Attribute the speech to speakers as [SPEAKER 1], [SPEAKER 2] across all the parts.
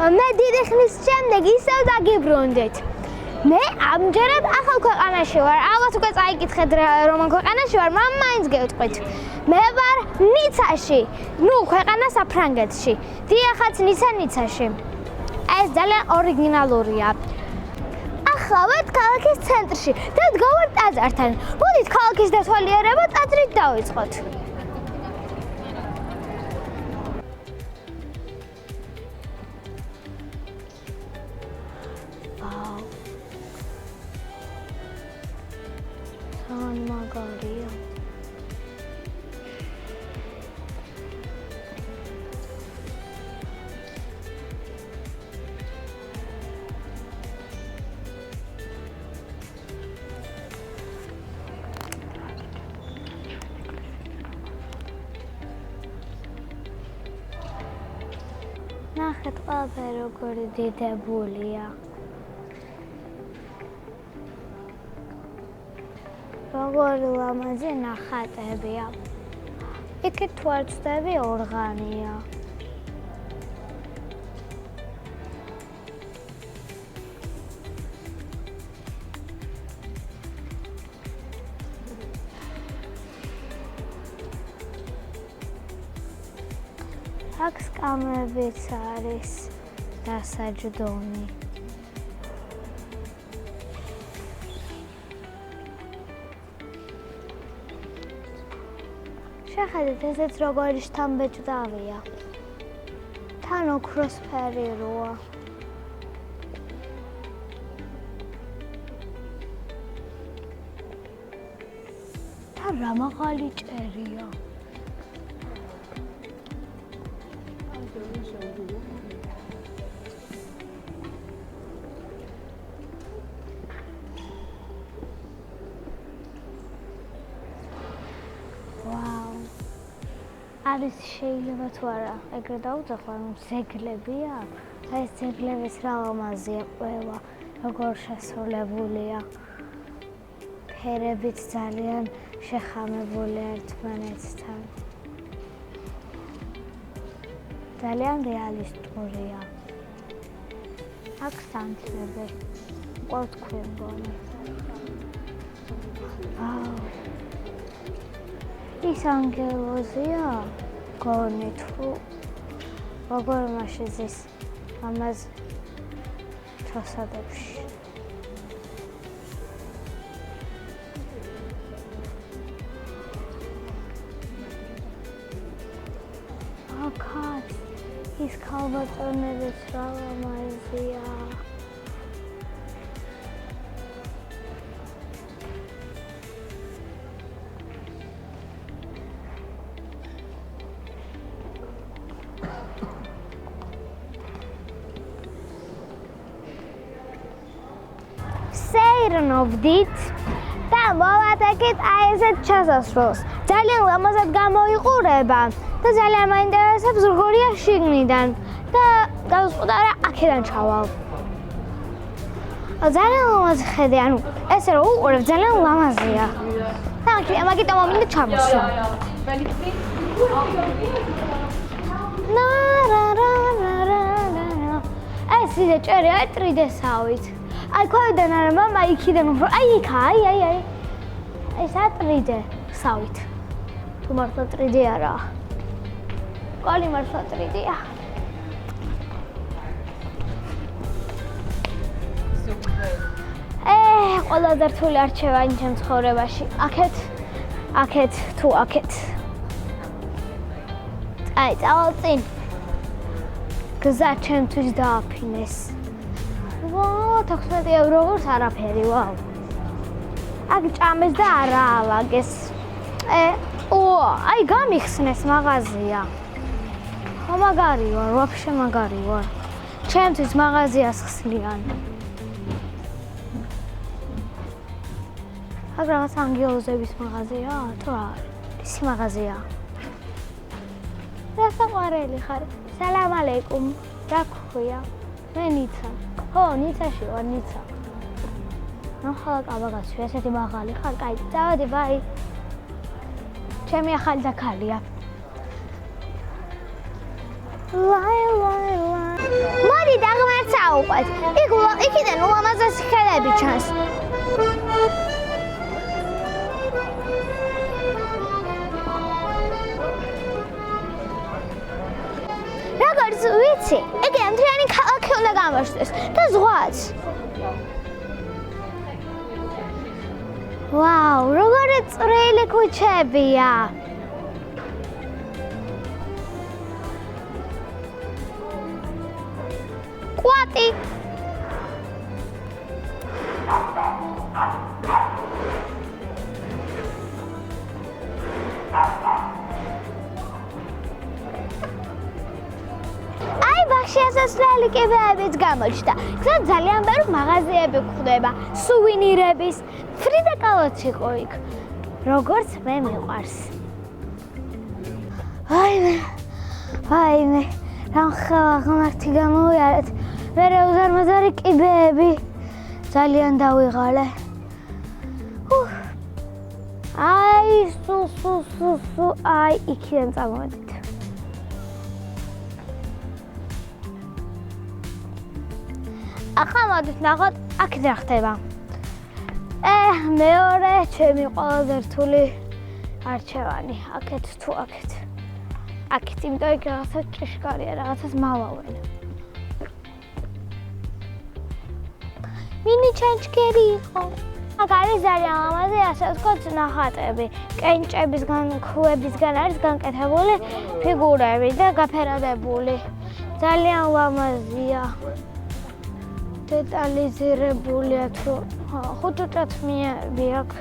[SPEAKER 1] მე დიდი ხნის შემდეგ ისევ დაგიბრუნდით. მე ამჯერად ახალ ქვეყანაში ვარ. ალბათ უკვე წაიკითხეთ რომელ ქვეყანაში ვარ, მაგრამ მაინც გევტყვით. მე ვარ ნიცაში. ნუ ქვეყანა საფრანგეთში. დიახაც ნიცაში. ეს ძალიან ორიგინალურია. ახლა ვართ ქალაქის ცენტრში და ვდგავართ ტაძართან. მოდით ქალაქის დათვალიერება ტაძრით დავიწყოთ. მაგარია. ნახეთ ყველაფერი როგორი დიდებულია. როგორი ლამაზი ნახატებია. იქით თუ არ ვწდები ორღანია. აქ სკამებიც არის დასაჯდომი. შეხედეთ, ესეც როგორი შთამბეჭდავია. თან ოქროსფერი როა. თან რა მაღალი ჭერია. არის შეიძლება თუ არა ეგრე დავუძახო რომ ზეგლებია ეს ზეგლების რა ლამაზია ყველა როგორ შესრულებულია ფერებით ძალიან შეხამებული ერთმანეთთან ძალიან რეალისტურია აქ სანთლები ყოველთვის მგონი ის ანგელოზია გონი თუ როგორ მაშიზის ამას ჩასადებში აკაც ის ქალბატონების რა ლამაზია ვდით და მოვატეკეთ აი ესეთ ჩასასვლელს. ძალიან ლამაზად გამოიყურება და ძალიან მაინტერესებს როგორია შიგნიდან და გავსყუდა რა აქედან ჩავალ. ძალიან ლამაზი ხედი, ანუ ესე რომ უყურებ ძალიან ლამაზია. მაგიტომ მინდა ჩამოსვლა. ეს ისე ჭერი აი ტრიდესავით. აი ქვევიდან არა მამა იქიდან უფრო აი იქა აი ეს ატრიდე სავით თუ მართლა ტრიდე არა ყალი მართლა ტრიდეა ყველაზე რთული არჩევა იმ ჩემ ცხოვრებაში აქეთ თუ აქეთ აი წავალ წინ გზა ჩემთვის დააფინეს 16 евро ვარს არაფერი ვაუ. აქ ჭამეს და არა ალაგეს. აი გამიხსნეს მაღაზია. ხო მაგარი ვარ, ვაფშე მაგარი ვარ. ჩემთვის მაღაზიას ხსნიან. აქ რაღაც ანგელოზების მაღაზია, თუ რა? ისი მაღაზია. რა საყვარელი ხარ? სალამ ალეიკუმ. რა გქვია? მე ნიცა. ხო, ნიცაში ვარ, ნიცა. ნახალ კაბაგაში, ესეთი მაღალი ხარ, კაი, წავედი, ბაი. ჩემი ახალი დაქალია. მოდი მოვიდა ღმერთს აუყვეთ. იქიდან ულამაზესი ხელები ჩანს. როგორც ვიცი, ეგ მთლიანი ქალაქი უნდა გამოჩნდეს და ზღვაც. ვაუ, როგორი წვრილი ქუჩებია. კვატი. შესასვლელი კიბეებიც გამოჩნდა. გზად ძალიან ბევრი მაღაზიები გვხვდება, სუვენირების, ფრიდა კალოც იყო იქ. როგორც მე მიყვარს. ვაიმე, რა ხავა ღმერთი გამოვიარეთ. მერე უზარმაზარი კიბეები ძალიან დავიღალე. აი, იქიდან წამოვედით. ახლა მოდით ნახოთ, აქ რა ხდება. მეორე ჩემი ყველაზე რთული არჩევანი. აქეთ თუ აქეთ. აქეთ, იმიტომ იქ რაღაცა ჭიშკარია, რაღაცას მალავენ. მინი ჩანჩქერი იყო. აქ არის ძალიან ლამაზი, ასე ვთქვათ, ნახატები. კენჭებისგან, ქვებისგან არის განკეთებული ფიგურები და გაფერადებული. ძალიან ლამაზია. დეტალიზირებულია თუ ხუჭუჭად მიები აქვს.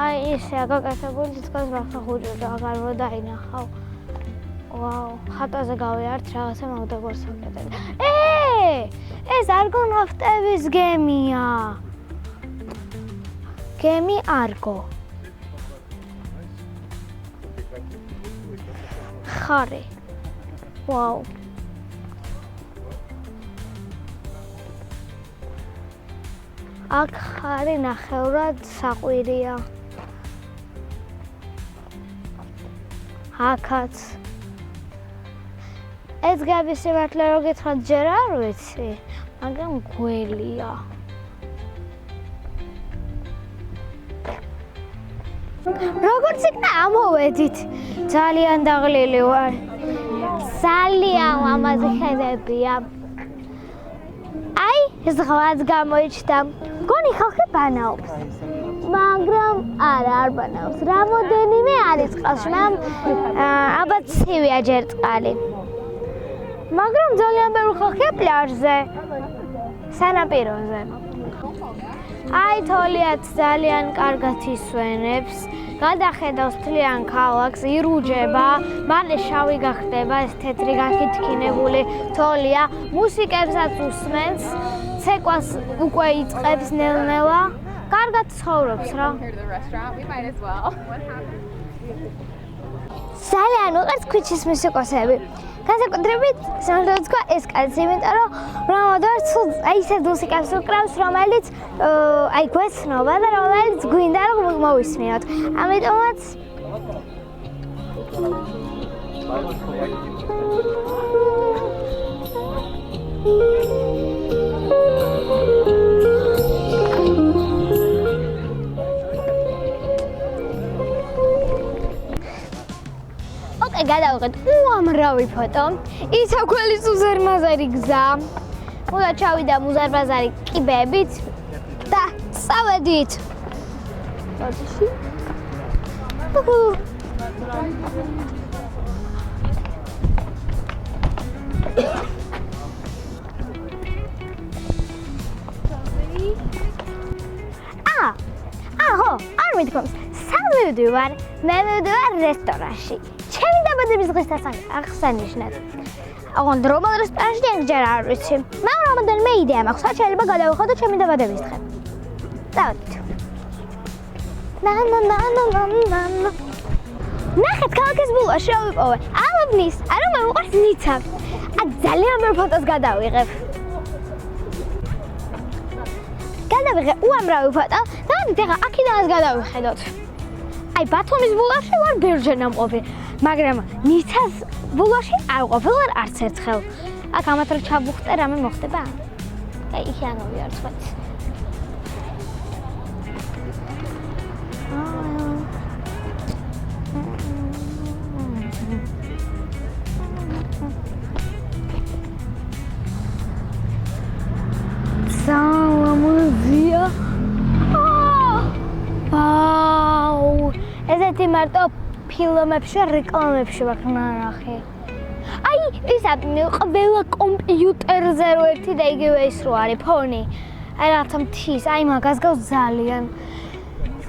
[SPEAKER 1] აი ისეა გაკეთებული, თითქოს მართლა ხუჭუჭა აღარ მოდაინახავ. ვაუ, ხატაზე გავიართ რაღაცა მაგდაგორს ვაკეთებ. ეს არგო ნავტების გემია. გემი არგო. ხარი. ვაუ. აქ ხარი ნახევრად საყვირია. აქაც. ეს გაბი სიმართლე რო გითხრათ ჯერ არ ვიცი, მაგრამ გველია. როგორც იქნა ამოვედით, ძალიან დაღლილი ვარ. ძალიან ლამაზი ხედებია. აი, ზღვაც გამოიჩნდა. გონი ხალხი ბანაობს. მაგრამ არ ბანაობს. რამოდენიმე არის წყალში, ალბათ ცივია ჯერ წყალი. მაგრამ ძალიან ბევრი ხალხია პლაჟზე, სანაპიროზე. აი, თოლიაც ძალიან კარგად ისვენებს, გადახედავს მთლიან ქალაქს, ირუჯება, მალე შავი გახდება, ეს თეთრი გაქითქინებული თოლია, მუსიკებსაც უსმენს, ცეკვას უკვე იწყებს ნელ-ნელა. კარგად ცხოვრობს რა. ძალიან უყვარს ქუჩის მუსიკოსები. განსაკუთრებით, სიმართლე ვთქვა, ეს კაცი, იმიტომ რომ რამოდან აი ისეთ მუსიკას უკრავს, რომელიც აი გვეცნობა და რომელიც გვინდა რომ მოვისმინოთ. ამიტომაც გადავიღეთ უამრავი ფოტო. ისაქველის უზარმაზარი გზა. უნდა ჩავიდა უზარმაზარი კიბეებით და წავედით. არ მითქოს, სამივდივარ, მე მივდივარ რესტორანში. ჩემი დაბადების დღესთან აღსანიშნად. ოღონდ რომელ რესტორანში ჯერ არ ვიცი. მაგრამ რამოდენიმე იდეა მაქვს, შეიძლება გადავიხადო ჩემი დაბადების დღე. დავით. ნახეთ, ქალაქის ბულვარში რა ვიპოვე. ალუბნის, არა მე მიყვარს ნიცა. აქ ძალიან ბევრ ფოტოს გადავიღებ. გადავიღე უამრავი ფოტო და ეხლა აქედანაც გადავიხედოთ. აი, ბათუმის ბულვარში ვარ ბევრჯერ ნამყოფი, მაგრამ ნიცას ბულვარში არ ვყოფილვარ არც ერთხელ. აქ ამათ რო ჩაბუხტე, რამე მოხდება? აი, იქ არ მოვიარცხოთ. Სამამზია. ვაუ! ესეთი მარტო ფილმებში, რეკლამებში ვარ ნახე. აი, ისა ყველა კომპიუტერზე რო ერთი და იგივე ის რო არის ფონი. აი რაღაცა მთის, აი მაგას გავს ძალიან.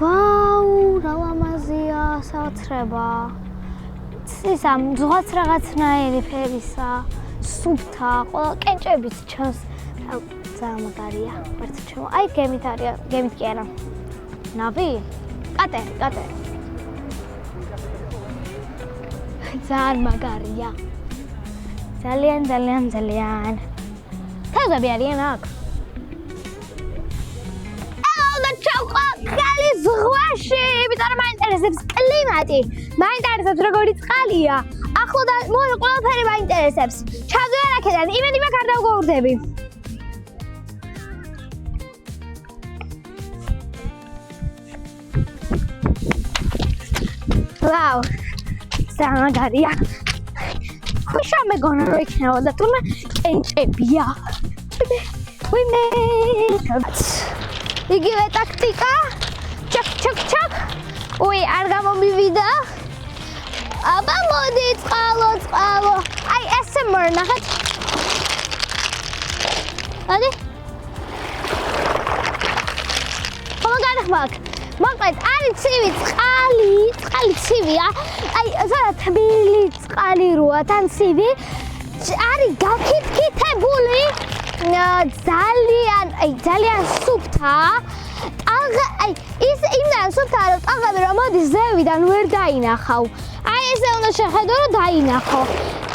[SPEAKER 1] ვაუ, რა ლამაზია, საოცრება. ისა ზღვაც რაღაცნაირი ფერისა, სუფთა, ყველა კენჭებიც ჩანს. ძალიან მაგარია, მართლა ჩემო. აი გემით არის, გემით კი არა. ნავი? კატერი. ძალიან მაგარია. ძალიან. თევზები არიან აქ. და ჩავყვა ხალი ზღვაში, იმიტომ რომ მაინტერესებს კლიმატი. მაინტერესებს როგორი წყალია. ახლო და მოდი ყველაფერი მაინტერესებს. ჩავდივარ აქედან, იმედი მაქვს არ დავგოურდები. ვაუ, ძალიან მაგარია. ხუშა მეგონა რო იქნებოდა, თუმცა კენჭებია. ვინმე. იგივე ტაქტიკა. ჩაკ. უი, არ გამომივიდა. აბა მოდი წყალო. აი, ASMR ნახეთ. ადი. მოკლედ, არის ცივი წყალი ცივია. აი, ზოგადად თბილი წყალი როა, თან ცივი. არის გაქითქითებული. ძალიან სუფთა. აი, ის იმდან სუფთა, რომ ტალღები რომ მოდის ზევიდან ვერ დაინახავ. აი, ესე უნდა შეხედო, რომ დაინახო.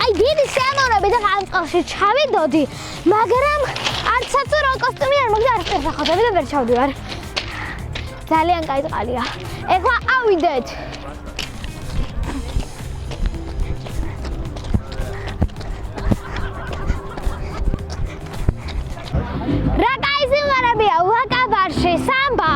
[SPEAKER 1] აი, დიდი სიამოვნებით ახლა ამ წყალში ჩავიდოდი, მაგრამ არც საწურო კოსტუმი არ მოგდა, არ ხერხავდები და ვერ ჩავდივარ. ძალიან კაი წყალია. ეხლა ავიდეთ. რა კაი სიმღერებია, ვაკაბარში, სამბა.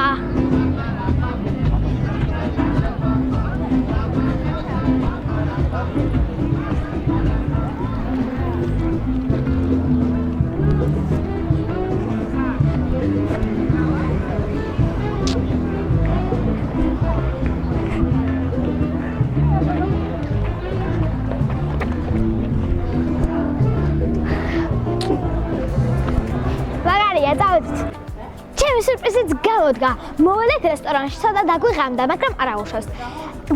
[SPEAKER 1] ჩემი სურპრიზიც გავოდგა. მოვალეთ რესტორანში, ცოტა დაგვიღამდა, მაგრამ არ აუშავს.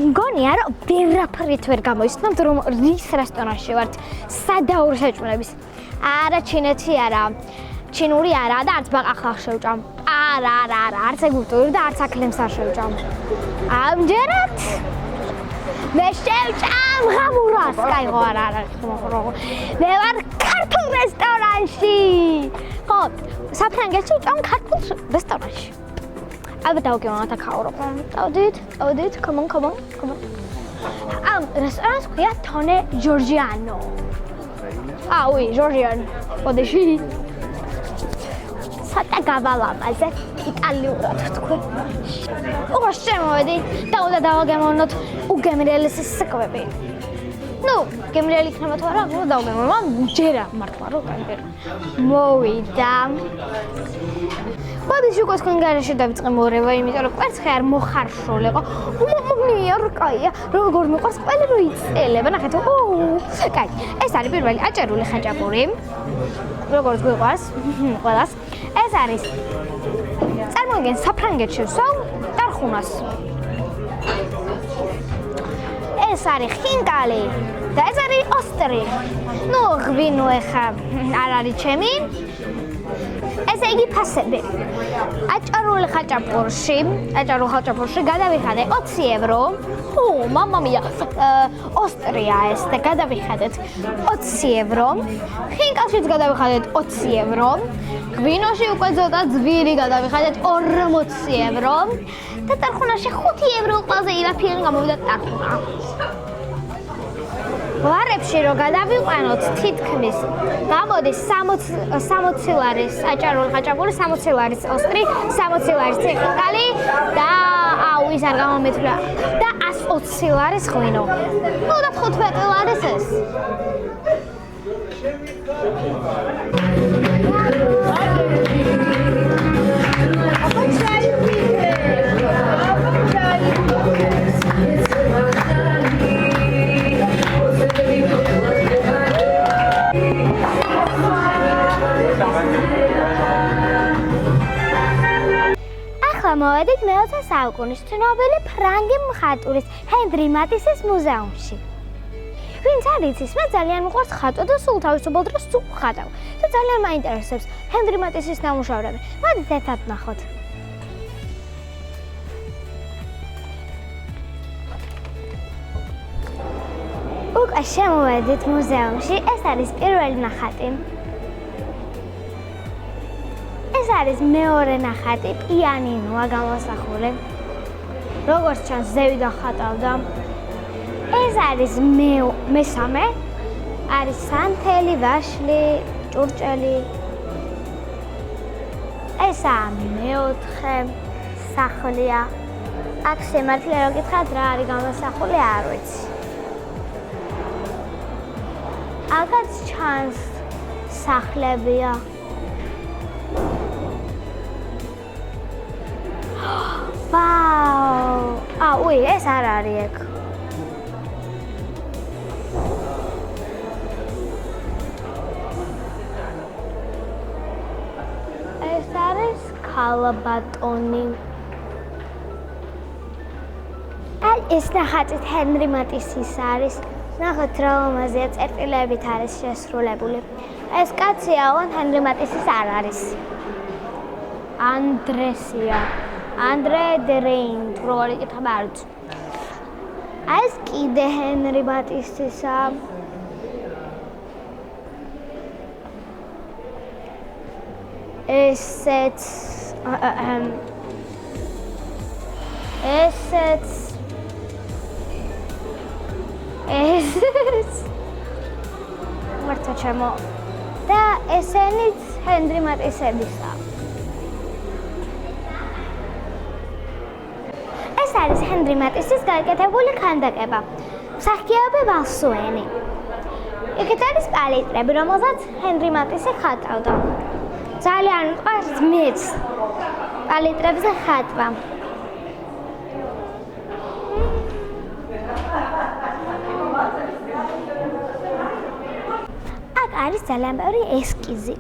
[SPEAKER 1] მგონია, რომ ვერაფრით ვერ გამოიცნობთ, რომ რის რესტორანში ვართ. სადაური შეჭმების. არა, ჩინეთი არა. ჩინური არა და არც ბაყაყლახ შევჭამ. არა, არც ეგვიპტური და არც აქლემს არ შევჭამ. ამჯერად მე შევჭამ ღამურას. კაიღო, არა, მე ვარ ქართულ რესტორანში. ხო, საფრანგეთში ვჭამ ქართულ რესტორანში. ალბათ დავგეოვნოთ აქ ევროპა. წავდით, come on. ამ რესტორანს ქვია თონე ჯორჯიანო. უი, ჯორჯიანო. ოდეში. ცოტა გავალამაზე იტალიურად თქვი. უღო შემოვედი და უნდა დავაგემოვნოთ უგემრიელი საკვები. გემრიელი იქნება თუ არა, უნდა დავგემოვნო, ჯერა მართლა რო კაი. მოვიდა. მოდი შუქოს კონგარეში დავიწყე მორევა, იმიტომ რომ კვერცხი არ მოხარშულიყო. მიარ კაია, როგორ მიყვარს ყველი რო იწელება, ნახეთ. კაი, ეს არის პირველი აჭარული ხაჭაპური. როგორც გვიყვარს ყველას. ეს არის წარმოგიდგენ საფრანგეთში ვსვავ ტარხუნას. ეს არის ხინკალი და ეს არის ოსტრი. ღვინო ეხა არ არის ჩემი. ესე იგი ფასები. აჭარულ ხაჭაპურში გადავიხადე 20 евро. მამამია. ოსტრია ეს და გადავიხადეთ 20 евро. ხინკალშიც გადავიხადეთ 20 евро. ღვინოში უკვე ცოტა ძვირი გადავიხადეთ 40 евро. და ტარხუნაში 5 евро ყველაზე ირაფიერი გამოვიდა ტარხუნა. ვარებში რო გადავიყვანოთ თითქმის გამოდის 60 ლარის საჭარული ხაჭაპური, 60 ლარის ოსტრი, 60 ლარის ციხიკალი და ის არ გამომეთვლა და 120 ლარის ღვინო. ნუ და 15 ლარის ეს. მოვედით მე-20 საუკუნის ცნობილი ფრანგი მხატვრის ჰენრი მატისის მუზეუმში. ვინც არ იცის, მე ძალიან მიყვარს ხატვა და სულ თავისუფალ დროს ვხატავ და ძალიან მაინტერესებს ჰენრი მატისის ნამუშევრები. მოდით ერთად ვნახოთ. უკვე შემოვედით მუზეუმში, ეს არის პირველი ნახატი. ეს არის მეორე ნახატი, პიანინოა გამოსახული. როგორც ჩანს, ზევი ხატავდა. ეს არის მესამე, არის სანთელი, ვაშლი, ჭურჭელი. ესაა მეოთხე სახლია. აქ შემართლე რო გითხრათ რა არის გამოსახული, არ ვიცი. აქაც ჩანს სახლებია. ვაუ! ეს არ არის ეგ. ეს არის ქალბატონი. ეს ნახატით ჰენრი მატისის არის. ნახოთ რა ამაზეა წერტილებით არის შესრულებული. ეს კაცია, ჰენრი მატისის არ არის. ანდრესია. ანდრე დერეინ, როგორ იკითხება არ ვიცი. ეს კიდე ჰენრი მატისისა. ესეც მარტო ჩემო და ესენიც ჰენრი მატისებისა. ეს არის ჰენრი მატისის გაკეთებული ქანდაკება. მსახიობი ვალსუენი. იქით არის პალიტრები, რომელსაც ჰენრი მატისი ხატავდა. ძალიან მიყვარს მეც პალიტრებზე ხატვა. აქ არის ძალიან ბევრი ესკიზი.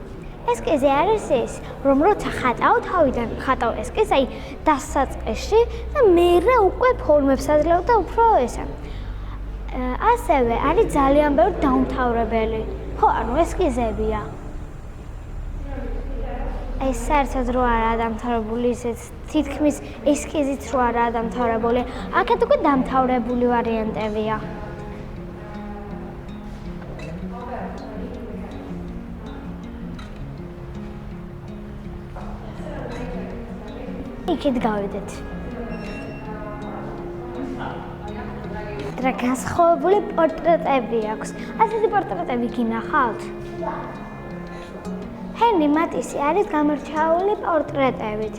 [SPEAKER 1] ესკიზი არის ეს, რომ როცა ხატავ, თავიდან ხატავ ესკიზს, აი დასაწყისში და მერე უკვე ფორმებს აძლევ და უფრო ესა. ასევე არის ძალიან ბევრი დაუმთავრებელი. ხო, ანუ ესკიზებია. ეს საერთოდ რო არაა დამთავრებული, ისეც თითქმის ესკიზიც რო არაა დამთავრებული. აქეთ უკვე დამთავრებული ვარიანტებია. იქით გავიდეთ. რა განსხვავებული პორტრეტები აქვს. ასეთი პორტრეტები გინახავთ? ჰენრი მატისი არის გამორჩეული პორტრეტებით.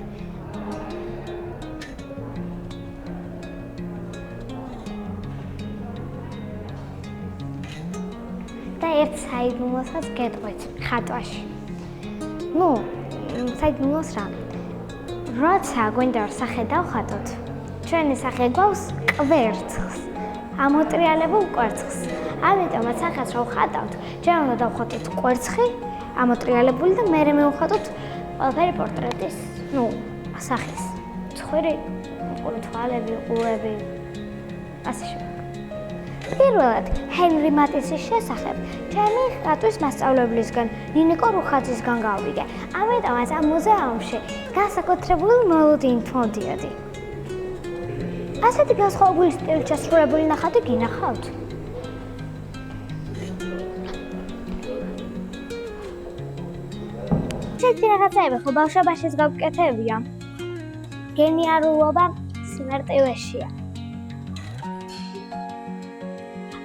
[SPEAKER 1] და ერთ საიდუმლოსაც გეტყვით ხატვაში. ნუ, საიდუმლოს რა? როცა გვინდა რომ სახე დავხატოთ, ჩვენი სახე გვაქვს კვერცხს, ამოტრიალებულ კვერცხს. ამიტომაც სახეს რო ვხატავთ, ჩვენ უნდა დავხატოთ კვერცხი, ამოტრიალებული და მერე მივხატოთ ყველაფერი პორტრეტის, სახის. ცხვირი, თვალები, ყურები, ასე შემდეგ. პირველად ჰენრი მატისის შესახებ ჩემი ხატვის მასწავლებლისგან, ნინიკო რუხაძისგან გავიგე. ამიტომაც ამ მუზეუმში განსაკუთრებული მოლოდინით მოდიოდი. ასეთი განსხვავებული სტილით შესრულებული ნახატი გინახავთ? ესეთი რაღაცები ხო ბავშვობაშიც გავკეთებია. გენიალობა სიმარტივეშია.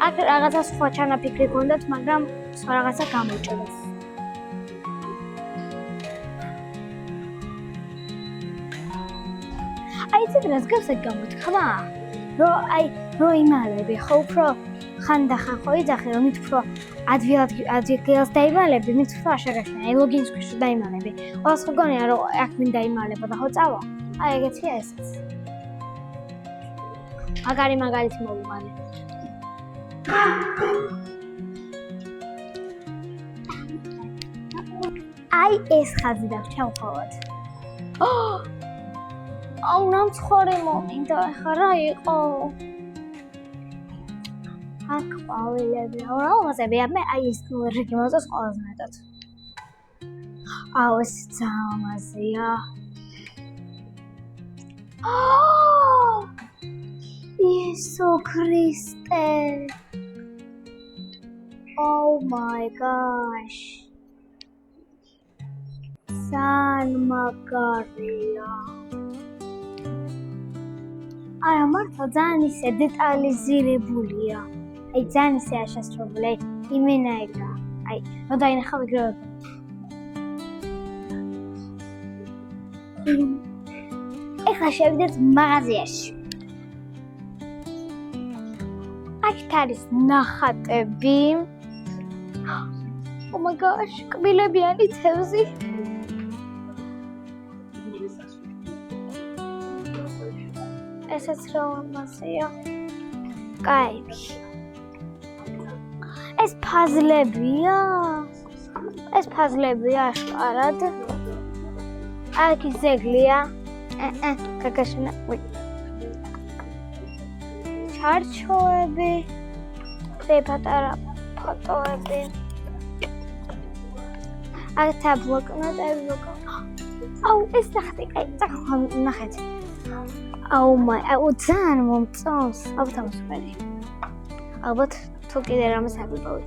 [SPEAKER 1] აქ რაღაცა სხვა ჩანაფიქრი გქონდათ, მაგრამ სხვა რაღაცა გამოჭრეს. აი ეს რას გავსად გამოთქვა? რომ იმალები, ხო უფრო ხანდახან ხო იძახი, რომ მით უფრო ადგილს დაიმალები, მით უფრო აღშეგახნა, აი ლოგინს ქვეშ დაიმალები. ყველას ხო გონია, რომ აქ მინდა დაიმალებო და ხო წავა? აი ეგეთია ესეც. მაგალითი მოვიმალე. აი ეს ხაზი დაგჭა მხოლოდ. აუ ნამცხვარი მომინდა, ახლა რა იყო? აქ ყვავილები, რაღაცებია, მე აი ეს რიგი მოწონს ყველაზე მეტად. აუ ეს ძამაზია. იესო ქრისტე. Oh my gosh. San Magaria. აი მართლა ძალიან ისე დეტალიზირებულია. აი ძალიან ისე აღშასრულებული. იმენაირა. აი, რო დაინახავ ეგრევე. ეხლა შევიდეთ მაღაზიაში. აქ არის ნახატები. Oh my gosh, კბილებიანი თევზი. ესეც რომანსია. კაი. ეს ფაზლებია. ეს ფაზლებია აშკარად. აქ ზეგლია. კაკაშნა. ჩარჩოები. პატარა ფოტოები. აქ ბლოკნოტები. აუ, ეს ნახეთ. აუ ძალიან მომწონს. ავთამსველი. ალბათ თუ კიდე რამეს აგვიპოვეთ.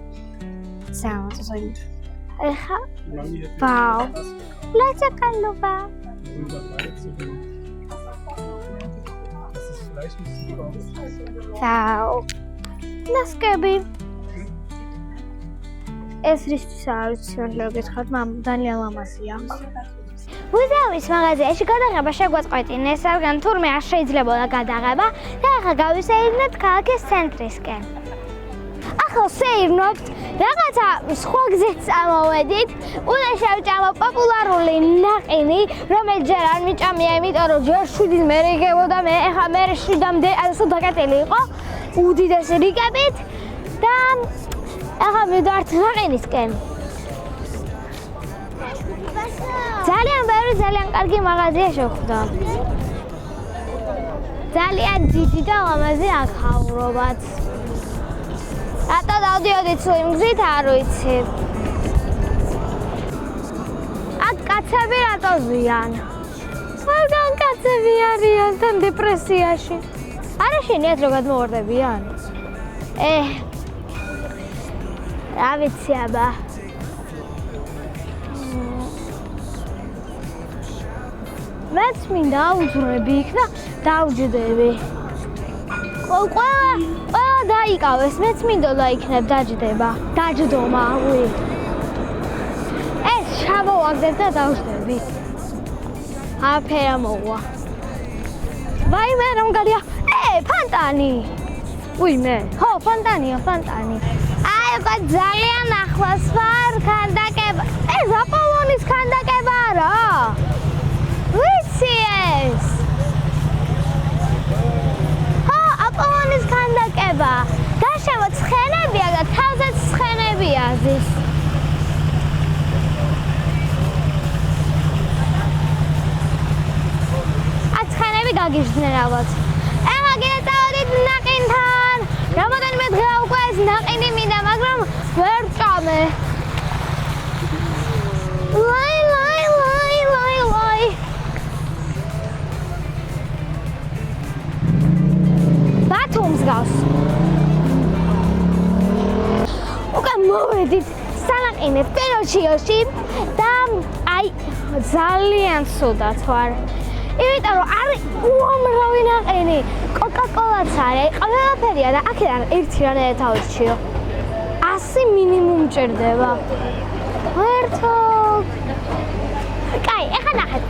[SPEAKER 1] ძალიან მომწონს. ეხა ვაუ. ლაჭაკალობა. ვაუ. ნასკები. ეს რისთვის არის გეცხართ, ძალიან ლამაზია. მუზეუმის მაღაზიაში გადაღება შეგვაწყვეტინეს, რადგან თურმე არ შეიძლებოდა გადაღება და ახლა გავისეირნებთ ქალაქის ცენტრისკენ. ახლა სეირნობთ, რაღაცა სხვა გზით წამოვედით, უნდა შევჭამო პოპულარული ნაყინი, რომელიც ჯერ არ მიჭამია, იმიტომ რომ ჯერ 7-ის მერე იგებოდა, ახლა მერე 7-მდე დაკეტილი იყო უდიდესი რიგებით და ახლა მივდივართ ნაყინისკენ. ძალიან კარგი მაღაზია შეხვდა. ძალიან დიდი და ლამაზი აქაურობაც. რატო დავდიოდით სულ იმ გზით, არ ვიცი. აქ კაცები რატო ზიან? საგან კაცები არიან თან დეპრესიაში. არა შენიათ რომ გადმოვარდებიან? რა ვიცი აბა. მეც მინდა აუძვრები იქ და დავჯდები. ყველა დაიკავეს, მეც მინდოდა იქნებ დაჯდება. დაჯდომა, უი. ეს შავოვაგდებ და დავჯდები. აფერა მოვა. ვაიმე რომ გადია. ფანტანი. უი მე. ხო, ფანტანია, ფანტანი. აი, ძალიან ახლოს ვარ, ქანდაკება. ეს აპოლონის ქანდაკება არა? ვიციეს. ხო, აპოლონის ქანდაკება. გარშემო ცხენებია და თავზეც ცხენებია ზის. ცხენები გაგიჟდნენ ალბათ. ეხლა კიდე წავედით ნაყინთან. რამდენიმე დღეა უკვე ეს ნაყინი მინდა, მაგრამ ვერ ვჭამე. ლაი. ბათუმს გავს. უკვე მოვედით სანაყინეთ პინოჩიოში და აი ძალიან ცუდად ვარ. იმიტომ რომ არის უამრავი ნაყინი. კოკა-კოლაც არის, ყველაფერია და აქედან ერთი რანაირად ავირჩიო. 100 მინიმუმ ჭირდება. ერთად. კაი, ეხლა ნახეთ.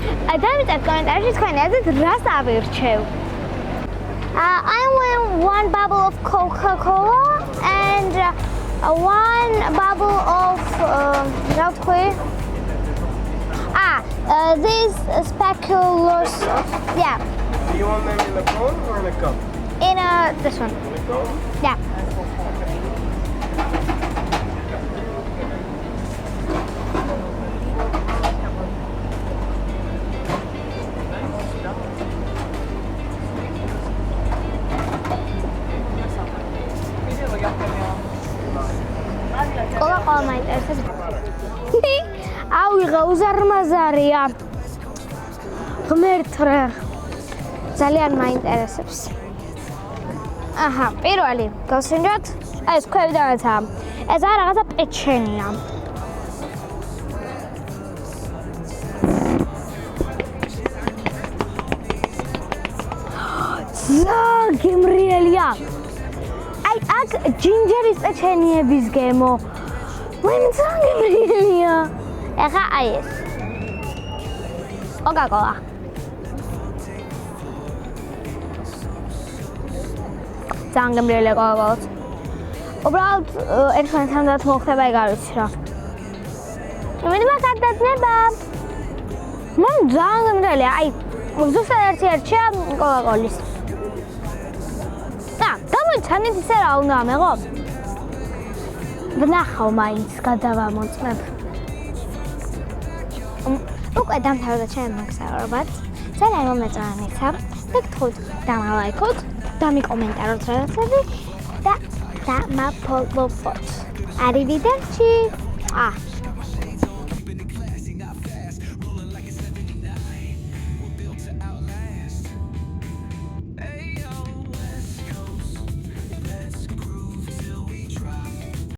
[SPEAKER 1] დავიწერთ კომენტარებში თქვენი აზრით რას ავირჩევ. I want one bottle of Coca-Cola and one bottle of these speculoos. Yeah.
[SPEAKER 2] Do you want them in a cone or in a cup?
[SPEAKER 1] In this one.
[SPEAKER 2] In a cone?
[SPEAKER 1] Yeah. Coca-Cola მაინტერესებს. ავიღე უზარმაზარია. ღმერთრე. ძალიან მაინტერესებს. აჰა, პირველი გავსინჯოთ. ეს ქვევიდანაცა. ეს არა რაღაცა პეჩენია. გემრიელია. აი, აქ ჯინჯერის პეჩენიების გემო. გემრიელია. ეხა აი ეს. Coca-Cola. ძალიან გემრიელია Coca-Cola. უბრალოდ ერთმანეთთან და მოხდება ეგ არ ვიცი რა. იმედი მაგ გადაძნება. მან ძალიან გემრიელია. აი, ზუსტად ერთი ერთია Coca-Cola-ის. გამოიცანით ისე რა უნდა ამეღო? ვნახავ მაინც გადავამოწმებ. უკვე დამთავრდა ჩემი მოგზაურობაც. ძალიან მომეწონა და გთხოვთ დამალაიქოთ, დამიკომენტაროთ რაღაცები და დამაფოლოვოთ. Arrivederci.